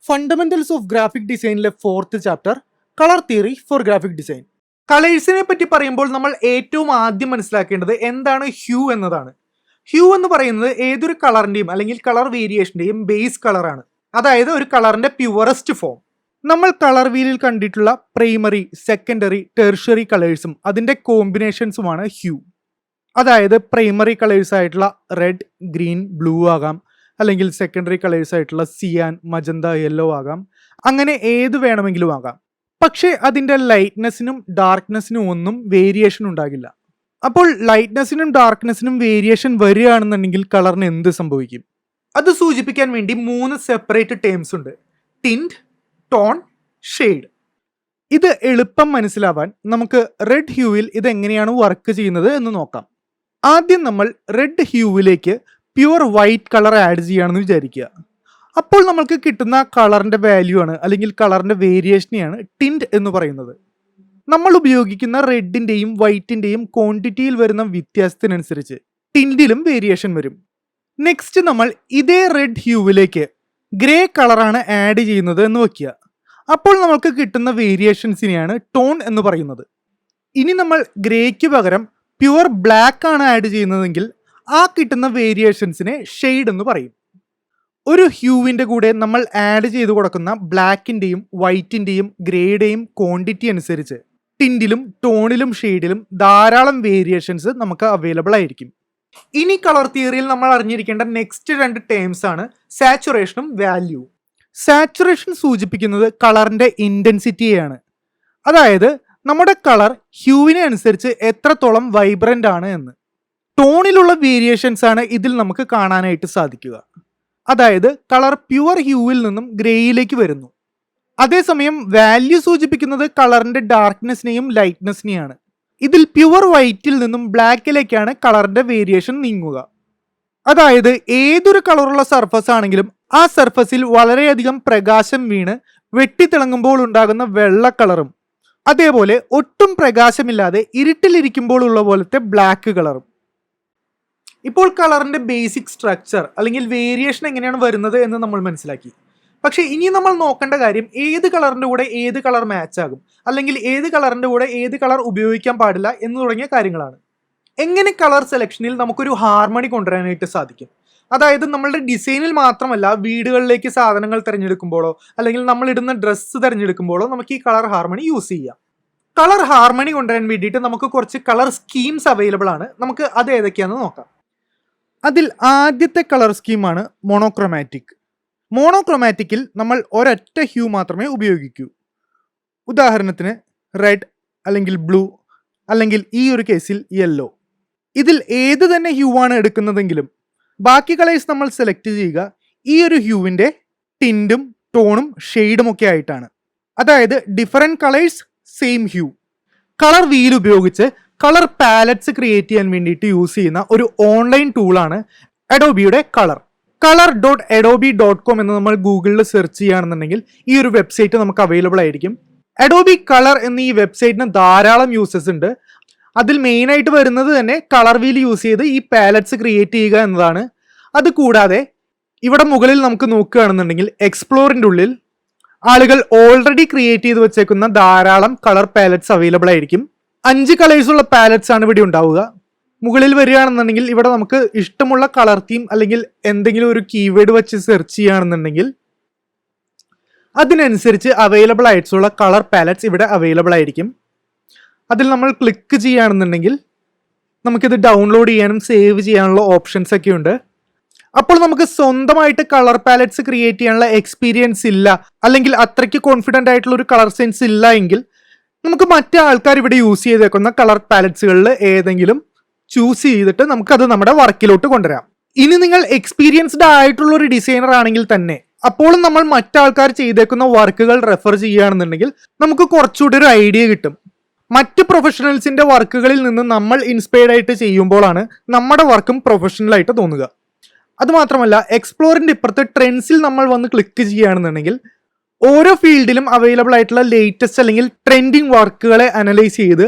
Fundamentals of graphic ഡിസൈനിലെ 4th chapter colour theory for graphic design. കളേഴ്സിനെ പറ്റി പറയുമ്പോൾ നമ്മൾ ഏറ്റവും ആദ്യം മനസ്സിലാക്കേണ്ടത് എന്താണ് ഹ്യൂ എന്നതാണ്. ഹ്യൂ എന്ന് പറയുന്നത് ഏതൊരു കളറിന്റെയും അല്ലെങ്കിൽ കളർ വേരിയേഷന്റെയും ബേസ് കളറാണ്, അതായത് ഒരു കളറിന്റെ പ്യുവറസ്റ്റ് ഫോം. നമ്മൾ കളർ വീലിൽ കണ്ടിട്ടുള്ള പ്രൈമറി, സെക്കൻഡറി, ടെർഷ്യറി കളേഴ്സും അതിന്റെ കോമ്പിനേഷൻസുമാണ് ഹ്യൂ. അതായത് പ്രൈമറി കളേഴ്സ് ആയിട്ടുള്ള റെഡ്, ഗ്രീൻ, ബ്ലൂ ആകാം, അല്ലെങ്കിൽ സെക്കൻഡറി കളേഴ്സ് ആയിട്ടുള്ള സിയാൻ, മജന്ത, യെല്ലോ ആകാം. അങ്ങനെ ഏത് വേണമെങ്കിലും ആകാം. പക്ഷേ അതിൻ്റെ ലൈറ്റ്നെസ്സിനും ഡാർക്ക്നെസ്സിനും ഒന്നും വേരിയേഷൻ ഉണ്ടാകില്ല. അപ്പോൾ ലൈറ്റ്നെസ്സിനും ഡാർക്ക്നെസ്സിനും വേരിയേഷൻ വരികയാണെന്നുണ്ടെങ്കിൽ കളറിന് എന്ത് സംഭവിക്കും? അത് സൂചിപ്പിക്കാൻ വേണ്ടി 3 സെപ്പറേറ്റ് ടേംസ് ഉണ്ട്: ടിൻറ്റ്, ടോൺ, ഷെയ്ഡ്. ഇത് എളുപ്പം മനസ്സിലാവാൻ നമുക്ക് റെഡ് ഹ്യൂവിൽ ഇത് എങ്ങനെയാണ് വർക്ക് ചെയ്യുന്നത് എന്ന് നോക്കാം. ആദ്യം നമ്മൾ റെഡ് ഹ്യൂവിലേക്ക് പ്യുവർ വൈറ്റ് കളർ ആഡ് ചെയ്യുകയാണെന്ന് വിചാരിക്കുക. അപ്പോൾ നമ്മൾക്ക് കിട്ടുന്ന കളറിന്റെ വാല്യൂ ആണ്, അല്ലെങ്കിൽ കളറിന്റെ വേരിയേഷനെയാണ് ടിൻറ്റ് എന്ന് പറയുന്നത്. നമ്മൾ ഉപയോഗിക്കുന്ന റെഡിന്റെയും വൈറ്റിന്റെയും ക്വാണ്ടിറ്റിയിൽ വരുന്ന വ്യത്യാസത്തിനനുസരിച്ച് ടിൻറ്റിലും വേരിയേഷൻ വരും. നെക്സ്റ്റ് നമ്മൾ ഇതേ റെഡ് ഹ്യൂവിലേക്ക് ഗ്രേ കളറാണ് ആഡ് ചെയ്യുന്നത് എന്ന് വയ്ക്കുക. അപ്പോൾ നമ്മൾക്ക് കിട്ടുന്ന വേരിയേഷൻസിനെയാണ് ടോൺ എന്ന് പറയുന്നത്. ഇനി നമ്മൾ ഗ്രേക്ക് പകരം പ്യുവർ ബ്ലാക്ക് ആണ് ആഡ് ചെയ്യുന്നതെങ്കിൽ ആ കിട്ടുന്ന വേരിയേഷൻസിനെ ഷെയ്ഡ് എന്ന് പറയും. ഒരു ഹ്യൂവിൻ്റെ കൂടെ നമ്മൾ ആഡ് ചെയ്ത് കൊടുക്കുന്ന ബ്ലാക്കിൻ്റെയും വൈറ്റിൻ്റെയും ഗ്രേയുടെയും ക്വാണ്ടിറ്റി അനുസരിച്ച് ടിൻറ്റിലും ടോണിലും ഷെയ്ഡിലും ധാരാളം വേരിയേഷൻസ് നമുക്ക് അവൈലബിൾ ആയിരിക്കും. ഇനി കളർ തിയറിയിൽ നമ്മൾ അറിഞ്ഞിരിക്കേണ്ട നെക്സ്റ്റ് 2 ടേംസ് ആണ് സാച്ചുറേഷനും വാല്യൂ. സാച്ചുറേഷൻ സൂചിപ്പിക്കുന്നത് കളറിൻ്റെ ഇൻറ്റൻസിറ്റിയെയാണ്. അതായത് നമ്മുടെ കളർ ഹ്യൂവിനെ അനുസരിച്ച് എത്രത്തോളം വൈബ്രൻ്റ് ആണ് എന്ന്. ടോണിലുള്ള വേരിയേഷൻസ് ആണ് ഇതിൽ നമുക്ക് കാണാനായിട്ട് സാധിക്കുക. അതായത് കളർ പ്യുവർ ഹ്യൂവിൽ നിന്നും ഗ്രേയിലേക്ക് വരുന്നു. അതേസമയം വാല്യൂ സൂചിപ്പിക്കുന്നത് കളറിന്റെ ഡാർക്ക്നെസ്സിനെയും ലൈറ്റ്നെസ്സിനെയാണ്. ഇതിൽ പ്യുവർ വൈറ്റിൽ നിന്നും ബ്ലാക്കിലേക്കാണ് കളറിന്റെ വേരിയേഷൻ നീങ്ങുക. അതായത് ഏതൊരു കളറുള്ള സർഫസ് ആണെങ്കിലും ആ സർഫസിൽ വളരെയധികം പ്രകാശം വീണ് വെട്ടിത്തിളങ്ങുമ്പോൾ ഉണ്ടാകുന്ന വെള്ള കളറും, അതേപോലെ ഒട്ടും പ്രകാശമില്ലാതെ ഇരുട്ടിലിരിക്കുമ്പോൾ ഉള്ള പോലത്തെ ബ്ലാക്ക് കളറും. ഇപ്പോൾ കളറിന്റെ ബേസിക് സ്ട്രക്ചർ അല്ലെങ്കിൽ വേരിയേഷൻ എങ്ങനെയാണ് വരുന്നത് എന്ന് നമ്മൾ മനസ്സിലാക്കി. പക്ഷേ ഇനി നമ്മൾ നോക്കേണ്ട കാര്യം ഏത് കളറിന്റെ കൂടെ ഏത് കളർ മാച്ച് ആകും, അല്ലെങ്കിൽ ഏത് കളറിന്റെ കൂടെ ഏത് കളർ ഉപയോഗിക്കാൻ പാടില്ല എന്ന് തുടങ്ങിയ കാര്യങ്ങളാണ്. എങ്ങനെ കളർ സെലക്ഷനിൽ നമുക്കൊരു ഹാർമണി കൊണ്ടുവരാനായിട്ട് സാധിക്കും? അതായത് നമ്മളുടെ ഡിസൈനിൽ മാത്രമല്ല, വീടുകളിലേക്ക് സാധനങ്ങൾ തിരഞ്ഞെടുക്കുമ്പോഴോ അല്ലെങ്കിൽ നമ്മൾ ഇടുന്ന ഡ്രസ്സ് തിരഞ്ഞെടുക്കുമ്പോഴോ നമുക്ക് ഈ കളർ ഹാർമണി യൂസ് ചെയ്യാം. കളർ ഹാർമണി കൊണ്ടുവരാൻ വേണ്ടിയിട്ട് നമുക്ക് കുറച്ച് കളർ സ്കീംസ് അവൈലബിൾ ആണ്. നമുക്ക് അത് ഏതൊക്കെയാണെന്ന് നോക്കാം. അതിൽ ആദ്യത്തെ കളർ സ്കീമാണ് മോണോക്രോമാറ്റിക്. മോണോക്രോമാറ്റിക്കിൽ നമ്മൾ ഒരൊറ്റ ഹ്യൂ മാത്രമേ ഉപയോഗിക്കൂ. ഉദാഹരണത്തിന് റെഡ്, അല്ലെങ്കിൽ ബ്ലൂ, അല്ലെങ്കിൽ ഈ ഒരു കേസിൽ യെല്ലോ. ഇതിൽ ഏത് തന്നെ ഹ്യൂ ആണ് എടുക്കുന്നതെങ്കിലും ബാക്കി കളേഴ്സ് നമ്മൾ സെലക്ട് ചെയ്യുക ഈ ഒരു ഹ്യൂവിൻ്റെ ടിൻറ്റും ടോണും ഷെയ്ഡും ഒക്കെ ആയിട്ടാണ്. അതായത് different colours same hue. Colour wheel ഉപയോഗിച്ച് കളർ പാലറ്റ്സ് ക്രിയേറ്റ് ചെയ്യാൻ വേണ്ടിയിട്ട് യൂസ് ചെയ്യുന്ന ഒരു ഓൺലൈൻ ടൂളാണ് അഡോബിയുടെ color.adobe.com എന്ന് നമ്മൾ ഗൂഗിളിൽ സെർച്ച് ചെയ്യുകയാണെന്നുണ്ടെങ്കിൽ ഈ ഒരു വെബ്സൈറ്റ് നമുക്ക് അവൈലബിൾ ആയിരിക്കും. അഡോബി കളർ എന്ന ഈ വെബ്സൈറ്റിന് ധാരാളം യൂസസ് ഉണ്ട്. അതിൽ മെയിനായിട്ട് വരുന്നത് തന്നെ കളർ വീൽ യൂസ് ചെയ്ത് ഈ പാലറ്റ്സ് ക്രിയേറ്റ് ചെയ്യുക എന്നതാണ്. അതുകൂടാതെ ഇവിടെ മുകളിൽ നമുക്ക് നോക്കുകയാണെന്നുണ്ടെങ്കിൽ എക്സ്പ്ലോറിൻ്റെ ഉള്ളിൽ ആളുകൾ ഓൾറെഡി ക്രിയേറ്റ് ചെയ്ത് വെച്ചേക്കുന്ന ധാരാളം കളർ പാലറ്റ്സ് അവൈലബിൾ ആയിരിക്കും. 5 കളേഴ്സുള്ള പാലറ്റ്സ് ആണ് ഇവിടെ ഉണ്ടാവുക. മുകളിൽ വരികയാണെന്നുണ്ടെങ്കിൽ ഇവിടെ നമുക്ക് ഇഷ്ടമുള്ള കളർ തീം അല്ലെങ്കിൽ എന്തെങ്കിലും ഒരു കീവേഡ് വെച്ച് സെർച്ച് ചെയ്യുകയാണെന്നുണ്ടെങ്കിൽ അതിനനുസരിച്ച് അവൈലബിൾ ആയിട്ടുള്ള കളർ പാലറ്റ്സ് ഇവിടെ അവൈലബിൾ ആയിരിക്കും. അതിൽ നമ്മൾ ക്ലിക്ക് ചെയ്യുകയാണെന്നുണ്ടെങ്കിൽ നമുക്കിത് ഡൗൺലോഡ് ചെയ്യാനും സേവ് ചെയ്യാനുള്ള ഓപ്ഷൻസ് ഒക്കെ ഉണ്ട്. അപ്പോൾ നമുക്ക് സ്വന്തമായിട്ട് കളർ പാലറ്റ്സ് ക്രിയേറ്റ് ചെയ്യാനുള്ള എക്സ്പീരിയൻസ് ഇല്ല, അല്ലെങ്കിൽ അത്രയ്ക്ക് കോൺഫിഡൻ്റ് ആയിട്ടുള്ള ഒരു കളർ സെൻസ് ഇല്ല എങ്കിൽ നമുക്ക് മറ്റു ആൾക്കാർ ഇവിടെ യൂസ് ചെയ്തേക്കുന്ന കളർ പാലറ്റ്സുകളിൽ ഏതെങ്കിലും ചൂസ് ചെയ്തിട്ട് നമുക്കത് നമ്മുടെ വർക്കിലോട്ട് കൊണ്ടുവരാം. ഇനി നിങ്ങൾ എക്സ്പീരിയൻസ്ഡ് ആയിട്ടുള്ള ഒരു ഡിസൈനർ ആണെങ്കിൽ തന്നെ അപ്പോഴും നമ്മൾ മറ്റാൾക്കാർ ചെയ്തേക്കുന്ന വർക്കുകൾ റെഫർ ചെയ്യുകയാണെന്നുണ്ടെങ്കിൽ നമുക്ക് കുറച്ചുകൂടി ഒരു ഐഡിയ കിട്ടും. മറ്റ് പ്രൊഫഷണൽസിന്റെ വർക്കുകളിൽ നിന്ന് നമ്മൾ ഇൻസ്പയർഡ് ആയിട്ട് ചെയ്യുമ്പോഴാണ് നമ്മുടെ വർക്കും പ്രൊഫഷണൽ ആയിട്ട് തോന്നുക. അതുമാത്രമല്ല എക്സ്പ്ലോറിന്റെ ഇപ്പുറത്ത് ട്രെൻഡ്സിൽ നമ്മൾ വന്ന് ക്ലിക്ക് ചെയ്യുകയാണെന്നുണ്ടെങ്കിൽ ഓരോ ഫീൽഡിലും അവൈലബിൾ ആയിട്ടുള്ള ലേറ്റസ്റ്റ് അല്ലെങ്കിൽ ട്രെൻഡിങ് വർക്കുകളെ അനലൈസ് ചെയ്ത്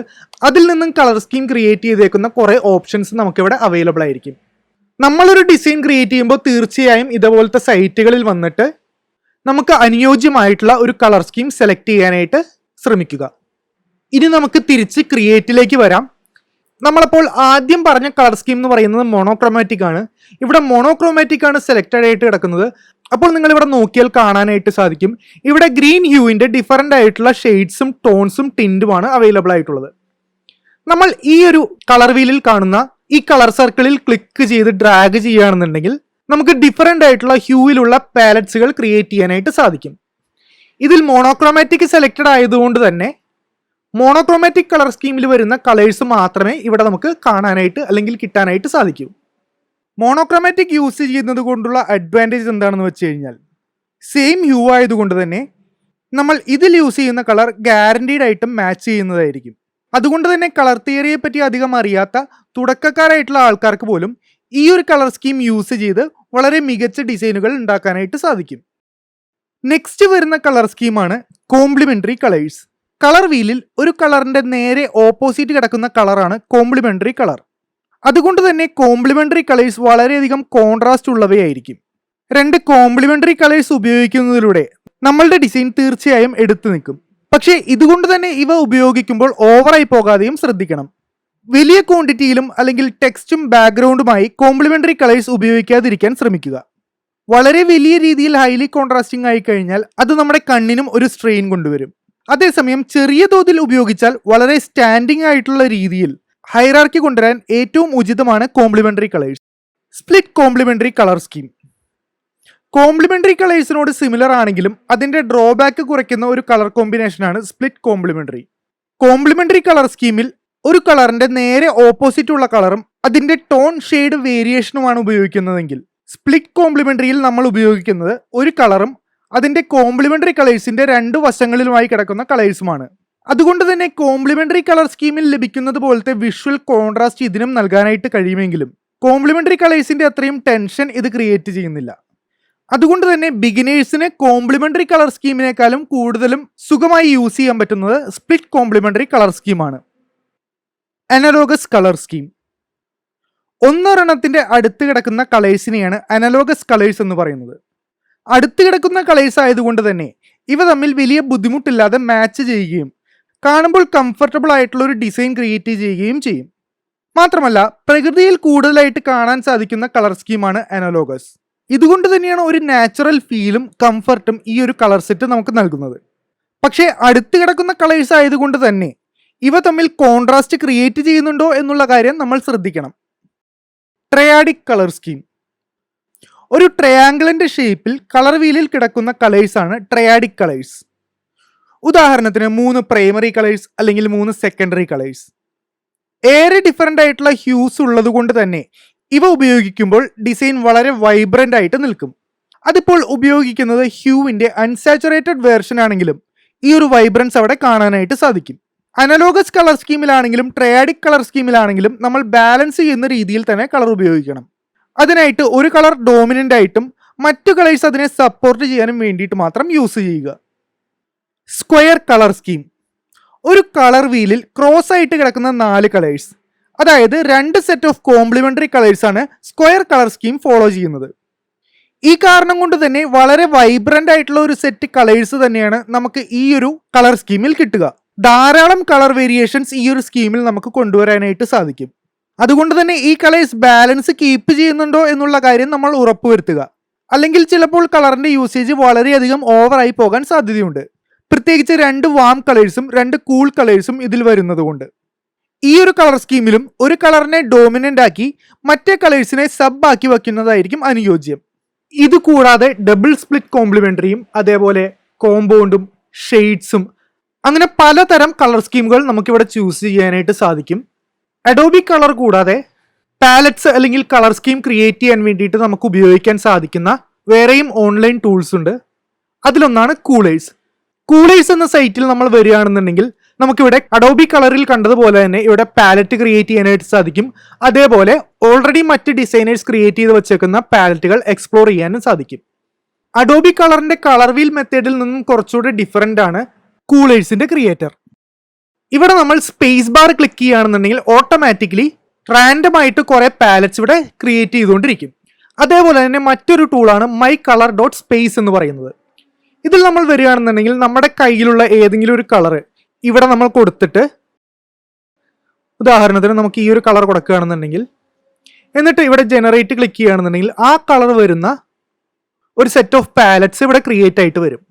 അതിൽ നിന്നും കളർ സ്കീം ക്രിയേറ്റ് ചെയ്തേക്കുന്ന കുറേ ഓപ്ഷൻസ് നമുക്കിവിടെ അവൈലബിൾ ആയിരിക്കും. നമ്മളൊരു ഡിസൈൻ ക്രിയേറ്റ് ചെയ്യുമ്പോൾ തീർച്ചയായും ഇതുപോലത്തെ സൈറ്റുകളിൽ വന്നിട്ട് നമുക്ക് അനുയോജ്യമായിട്ടുള്ള ഒരു കളർ സ്കീം സെലക്ട് ചെയ്യാനായിട്ട് ശ്രമിക്കുക. ഇനി നമുക്ക് തിരിച്ച് ക്രിയേറ്റിലേക്ക് വരാം. നമ്മളപ്പോൾ ആദ്യം പറഞ്ഞ കളർ സ്കീം എന്ന് പറയുന്നത് മോണോക്രോമാറ്റിക് ആണ്. ഇവിടെ മോണോക്രോമാറ്റിക് ആണ് സെലക്റ്റഡ് ആയിട്ട് കിടക്കുന്നത്. അപ്പോൾ നിങ്ങൾ ഇവിടെ നോക്കിയാൽ കാണാനായിട്ട് സാധിക്കും, ഇവിടെ ഗ്രീൻ ഹ്യൂവിന്റെ ഡിഫറൻ്റ് ആയിട്ടുള്ള ഷെയ്ഡ്സും ടോൺസും ടിൻറ്റുമാണ് അവൈലബിൾ ആയിട്ടുള്ളത്. നമ്മൾ ഈ ഒരു കളർ വീലിൽ കാണുന്ന ഈ കളർ സർക്കിളിൽ ക്ലിക്ക് ചെയ്ത് ഡ്രാഗ് ചെയ്യുകയാണെന്നുണ്ടെങ്കിൽ നമുക്ക് ഡിഫറൻ്റ് ആയിട്ടുള്ള ഹ്യൂവിലുള്ള പാലറ്റ്സുകൾ ക്രിയേറ്റ് ചെയ്യാനായിട്ട് സാധിക്കും. ഇതിൽ മോണോക്രോമാറ്റിക് സെലക്റ്റഡ് ആയതുകൊണ്ട് തന്നെ മോണോക്രോമാറ്റിക് കളർ സ്കീമിൽ വരുന്ന കളേഴ്സ് മാത്രമേ ഇവിടെ നമുക്ക് കാണാനായിട്ട് അല്ലെങ്കിൽ കിട്ടാനായിട്ട് സാധിക്കൂ. മോണോക്രോമാറ്റിക് യൂസ് ചെയ്യുന്നത് കൊണ്ടുള്ള അഡ്വാൻറ്റേജ് എന്താണെന്ന് വെച്ച് കഴിഞ്ഞാൽ, സെയിം ഹ്യൂ ആയതുകൊണ്ട് തന്നെ നമ്മൾ ഇതിൽ യൂസ് ചെയ്യുന്ന കളർ ഗ്യാരണ്ടീഡ് ആയിട്ടും മാച്ച് ചെയ്യുന്നതായിരിക്കും. അതുകൊണ്ട് തന്നെ കളർ തിയറിയെ പറ്റി അധികം അറിയാത്ത തുടക്കക്കാരായിട്ടുള്ള ആൾക്കാർക്ക് പോലും ഈ ഒരു കളർ സ്കീം യൂസ് ചെയ്ത് വളരെ മികച്ച ഡിസൈനുകൾ ഉണ്ടാക്കാനായിട്ട് സാധിക്കും. നെക്സ്റ്റ് വരുന്ന കളർ സ്കീമാണ് കോംപ്ലിമെന്ററി കളേഴ്സ്. കളർ വീലിൽ ഒരു കളറിന്റെ നേരെ ഓപ്പോസിറ്റ് കിടക്കുന്ന കളറാണ് കോംപ്ലിമെന്ററി കളർ. അതുകൊണ്ട് തന്നെ കോംപ്ലിമെന്ററി കളേഴ്സ് വളരെയധികം കോൺട്രാസ്റ്റ് ഉള്ളവയായിരിക്കും. രണ്ട് കോംപ്ലിമെന്ററി കളേഴ്സ് ഉപയോഗിക്കുന്നതിലൂടെ നമ്മളുടെ ഡിസൈൻ തീർച്ചയായും എടുത്തു നിൽക്കും. പക്ഷേ ഇതുകൊണ്ട് തന്നെ ഇവ ഉപയോഗിക്കുമ്പോൾ ഓവറായി പോകാതെയും ശ്രദ്ധിക്കണം. വലിയ ക്വാണ്ടിറ്റിയിലും അല്ലെങ്കിൽ ടെക്സ്റ്റും ബാക്ക്ഗ്രൗണ്ടുമായി കോംപ്ലിമെന്ററി കളേഴ്സ് ഉപയോഗിക്കാതിരിക്കാൻ ശ്രമിക്കുക. വളരെ വലിയ രീതിയിൽ ഹൈലി കോൺട്രാസ്റ്റിംഗ് ആയി കഴിഞ്ഞാൽ അത് നമ്മുടെ കണ്ണിനും ഒരു സ്ട്രെയിൻ കൊണ്ടുവരും. അതേസമയം ചെറിയ തോതിൽ ഉപയോഗിച്ചാൽ വളരെ സ്റ്റാൻഡിംഗ് ആയിട്ടുള്ള രീതിയിൽ ഹൈറാർക്കി കൊണ്ടുവരാൻ ഏറ്റവും ഉചിതമാണ് complementary colours. Split complementary colour scheme complementary കളേഴ്സിനോട് സിമിലർ ആണെങ്കിലും അതിന്റെ ഡ്രോബാക്ക് കുറയ്ക്കുന്ന ഒരു കളർ കോമ്പിനേഷനാണ് സ്പ്ലിറ്റ് കോംപ്ലിമെന്ററി. കോംപ്ലിമെന്ററി കളർ സ്കീമിൽ ഒരു കളറിന്റെ നേരെ ഓപ്പോസിറ്റ് ഉള്ള കളറും അതിന്റെ ടോൺ ഷെയ്ഡ് വേരിയേഷനുമാണ് ഉപയോഗിക്കുന്നതെങ്കിൽ, സ്പ്ലിറ്റ് കോംപ്ലിമെന്ററിയിൽ നമ്മൾ ഉപയോഗിക്കുന്നത് ഒരു കളറും അതിന്റെ കോംപ്ലിമെന്ററി കളേഴ്സിന്റെ രണ്ട് വശങ്ങളിലുമായി കിടക്കുന്ന കളേഴ്സുമാണ്. അതുകൊണ്ട് തന്നെ കോംപ്ലിമെന്ററി കളർ സ്കീമിൽ ലഭിക്കുന്നത് പോലത്തെ വിഷ്വൽ കോൺട്രാസ്റ്റ് ഇതിനും നൽകാനായിട്ട് കഴിയുമെങ്കിലും കോംപ്ലിമെന്ററി കളേഴ്സിന്റെ അത്രയും ടെൻഷൻ ഇത് ക്രിയേറ്റ് ചെയ്യുന്നില്ല. അതുകൊണ്ട് തന്നെ ബിഗിനേഴ്സിന് കോംപ്ലിമെന്ററി കളർ സ്കീമിനേക്കാളും കൂടുതലും സുഖമായി യൂസ് ചെയ്യാൻ പറ്റുന്നത് സ്പ്ലിറ്റ് കോംപ്ലിമെന്ററി കളർ സ്കീമാണ്. അനലോഗസ് കളർ സ്കീം ഒന്നൊരെണ്ണത്തിന്റെ അടുത്ത് കിടക്കുന്ന കളേഴ്സിനെയാണ് അനലോഗസ് കളേഴ്സ് എന്ന് പറയുന്നത്. അടുത്ത് കിടക്കുന്ന കളേഴ്സ് ആയതുകൊണ്ട് തന്നെ ഇവ തമ്മിൽ വലിയ ബുദ്ധിമുട്ടില്ലാതെ മാച്ച് ചെയ്യുകയും കാണുമ്പോൾ കംഫർട്ടബിൾ ആയിട്ടുള്ള ഒരു ഡിസൈൻ ക്രിയേറ്റ് ചെയ്യുകയും ചെയ്യും. മാത്രമല്ല പ്രകൃതിയിൽ കൂടുതലായിട്ട് കാണാൻ സാധിക്കുന്ന കളർ സ്കീമാണ് അനലോഗസ്. ഇതുകൊണ്ട് തന്നെയാണ് ഒരു നാച്ചുറൽ ഫീലും കംഫർട്ടും ഈ ഒരു കളർ സെറ്റ് നമുക്ക് നൽകുന്നത്. പക്ഷേ അടുത്ത് കിടക്കുന്ന കളേഴ്സ് ആയതുകൊണ്ട് തന്നെ ഇവ തമ്മിൽ കോൺട്രാസ്റ്റ് ക്രിയേറ്റ് ചെയ്യുന്നുണ്ടോ എന്നുള്ള കാര്യം നമ്മൾ ശ്രദ്ധിക്കണം. ട്രയാഡിക് കളർ സ്കീം ഒരു ട്രയാങ്കിളിന്റെ ഷേപ്പിൽ കളർ വീലിൽ കിടക്കുന്ന കളേഴ്സാണ് ട്രയാഡിക് കളേഴ്സ്. ഉദാഹരണത്തിന് 3 പ്രൈമറി കളേഴ്സ് അല്ലെങ്കിൽ 3 സെക്കൻഡറി കളേഴ്സ്. ഏറെ ഡിഫറൻ്റ് ആയിട്ടുള്ള ഹ്യൂസ് ഉള്ളത് കൊണ്ട് തന്നെ ഇവ ഉപയോഗിക്കുമ്പോൾ ഡിസൈൻ വളരെ വൈബ്രൻ്റ് ആയിട്ട് നിൽക്കും. അതിപ്പോൾ ഉപയോഗിക്കുന്നത് ഹ്യൂവിന്റെ അൺസാച്ചുറേറ്റഡ് വേർഷൻ ആണെങ്കിലും ഈ ഒരു വൈബ്രൻസ് അവിടെ കാണാനായിട്ട് സാധിക്കും. അനലോഗസ് കളർ സ്കീമിലാണെങ്കിലും ട്രയാഡിക് കളർ സ്കീമിലാണെങ്കിലും നമ്മൾ ബാലൻസ് ചെയ്യുന്ന രീതിയിൽ തന്നെ കളർ ഉപയോഗിക്കണം. അതിനായിട്ട് ഒരു കളർ ഡോമിനൻ്റ് ആയിട്ടും മറ്റു കളേഴ്സ് അതിനെ സപ്പോർട്ട് ചെയ്യാനും വേണ്ടിയിട്ട് മാത്രം യൂസ് ചെയ്യുക. സ്ക്വയർ കളർ സ്കീം ഒരു കളർ വീലിൽ ക്രോസ് ആയിട്ട് കിടക്കുന്ന 4 കളേഴ്സ്, അതായത് 2 സെറ്റ് ഓഫ് കോംപ്ലിമെന്ററി കളേഴ്സ് ആണ് സ്ക്വയർ കളർ സ്കീം ഫോളോ ചെയ്യുന്നത്. ഈ കാരണം കൊണ്ട് തന്നെ വളരെ വൈബ്രൻ്റ് ആയിട്ടുള്ള ഒരു സെറ്റ് കളേഴ്സ് തന്നെയാണ് നമുക്ക് ഈ ഒരു കളർ സ്കീമിൽ കിട്ടുക. ധാരാളം കളർ വേരിയേഷൻസ് ഈ ഒരു സ്കീമിൽ നമുക്ക് കൊണ്ടുവരാനായിട്ട് സാധിക്കും. അതുകൊണ്ട് തന്നെ ഈ കളേഴ്സ് ബാലൻസ് കീപ്പ് ചെയ്യുന്നുണ്ടോ എന്നുള്ള കാര്യം നമ്മൾ ഉറപ്പുവരുത്തുക. അല്ലെങ്കിൽ ചിലപ്പോൾ കളറിന്റെ യൂസേജ് വളരെയധികം ഓവറായി പോകാൻ സാധ്യതയുണ്ട്. പ്രത്യേകിച്ച് 2 വാം കളേഴ്സും 2 കൂൾ കളേഴ്സും ഇതിൽ വരുന്നത് കൊണ്ട്. ഈ ഒരു കളർ സ്കീമിലും ഒരു കളറിനെ ഡോമിനൻ്റ് ആക്കി മറ്റേ കളേഴ്സിനെ സബ് ആക്കി വയ്ക്കുന്നതായിരിക്കും അനുയോജ്യം. ഇത് കൂടാതെ ഡബിൾ സ്പ്ലിറ്റ് കോംപ്ലിമെന്ററിയും അതേപോലെ കോമ്പൗണ്ടും ഷെയ്ഡ്സും അങ്ങനെ പലതരം കളർ സ്കീമുകൾ നമുക്കിവിടെ ചൂസ് ചെയ്യാനായിട്ട് സാധിക്കും. അഡോബി കളർ കൂടാതെ പാലറ്റ്സ് അല്ലെങ്കിൽ കളർ സ്കീം ക്രിയേറ്റ് ചെയ്യാൻ വേണ്ടിയിട്ട് നമുക്ക് ഉപയോഗിക്കാൻ സാധിക്കുന്ന വേറെയും ഓൺലൈൻ ടൂൾസ് ഉണ്ട്. അതിലൊന്നാണ് കൂളേഴ്സ്. കൂളേഴ്സ് എന്ന സൈറ്റിൽ നമ്മൾ വരികയാണെന്നുണ്ടെങ്കിൽ നമുക്കിവിടെ അഡോബി കളറിൽ കണ്ടതുപോലെ തന്നെ ഇവിടെ പാലറ്റ് ക്രിയേറ്റ് ചെയ്യാനായിട്ട് സാധിക്കും. അതേപോലെ ഓൾറെഡി മറ്റ് ഡിസൈനേഴ്സ് ക്രിയേറ്റ് ചെയ്ത് വെച്ചേക്കുന്ന പാലറ്റുകൾ എക്സ്പ്ലോർ ചെയ്യാനും സാധിക്കും. അഡോബി കളറിന്റെ കളർ വീൽ മെത്തേഡിൽ നിന്നും കുറച്ചുകൂടി ഡിഫറൻ്റ് ആണ് കൂളേഴ്സിന്റെ ക്രിയേറ്റർ. ഇവിടെ നമ്മൾ സ്പേസ് ബാർ ക്ലിക്ക് ചെയ്യുകയാണെന്നുണ്ടെങ്കിൽ ഓട്ടോമാറ്റിക്കലി റാൻഡം ആയിട്ട് കുറെ പാലറ്റ്സ് ഇവിടെ ക്രിയേറ്റ് ചെയ്തുകൊണ്ടിരിക്കും. അതേപോലെ തന്നെ മറ്റൊരു ടൂളാണ് മൈ കളർ ഡോട്ട് സ്പേസ് എന്ന് പറയുന്നത്. ഇതിൽ നമ്മൾ വരികയാണെന്നുണ്ടെങ്കിൽ നമ്മുടെ കയ്യിലുള്ള ഏതെങ്കിലും ഒരു കളറ് ഇവിടെ നമ്മൾ കൊടുത്തിട്ട്, ഉദാഹരണത്തിന് നമുക്ക് ഈ ഒരു കളർ കൊടുക്കുകയാണെന്നുണ്ടെങ്കിൽ, എന്നിട്ട് ഇവിടെ ജനറേറ്റ് ക്ലിക്ക് ചെയ്യുകയാണെന്നുണ്ടെങ്കിൽ ആ കളർ വരുന്ന ഒരു സെറ്റ് ഓഫ് പാലറ്റ്സ് ഇവിടെ ക്രിയേറ്റ് ആയിട്ട് വരും.